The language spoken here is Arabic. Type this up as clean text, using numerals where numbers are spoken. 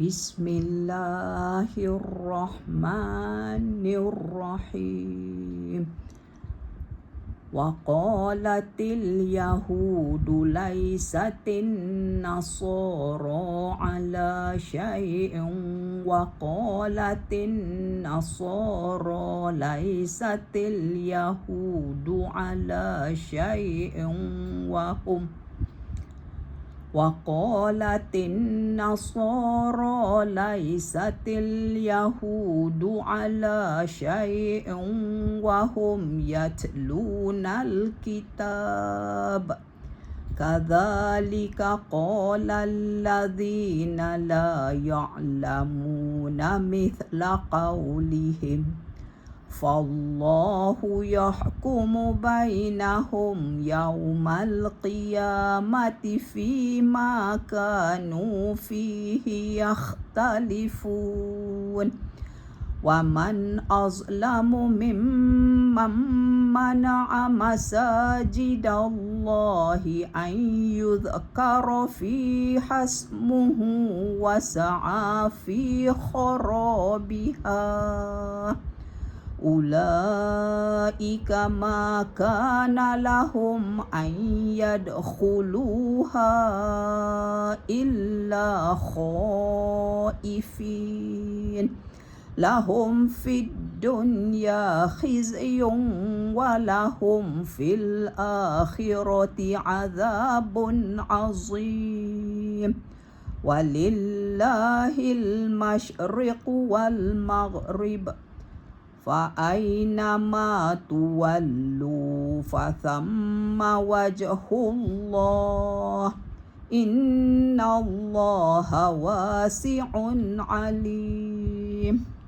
Bismillahirrahmanirrahim. وقالت اليهود ليست النصارى على شيء وقالت النصارى ليست اليهود على شيء وقالت النصارى ليست اليهود على شيء وهم يتلون الكتاب كذلك قال الذين لا يعلمون مثل قولهم فالله يحكم بينهم يوم القيامة فيما كانوا فيه يختلفون ومن أظلم ممن منع مساجد الله أن يذكر فيها اسمه وسعى في خرابها أولئك ما كان لهم أن يدخلوها إلا خائفين لهم في الدنيا خزي ولهم في الآخرة عذاب عظيم ولله المشرق والمغرب فأينما تولوا فثم وجه الله إن الله واسع عليم.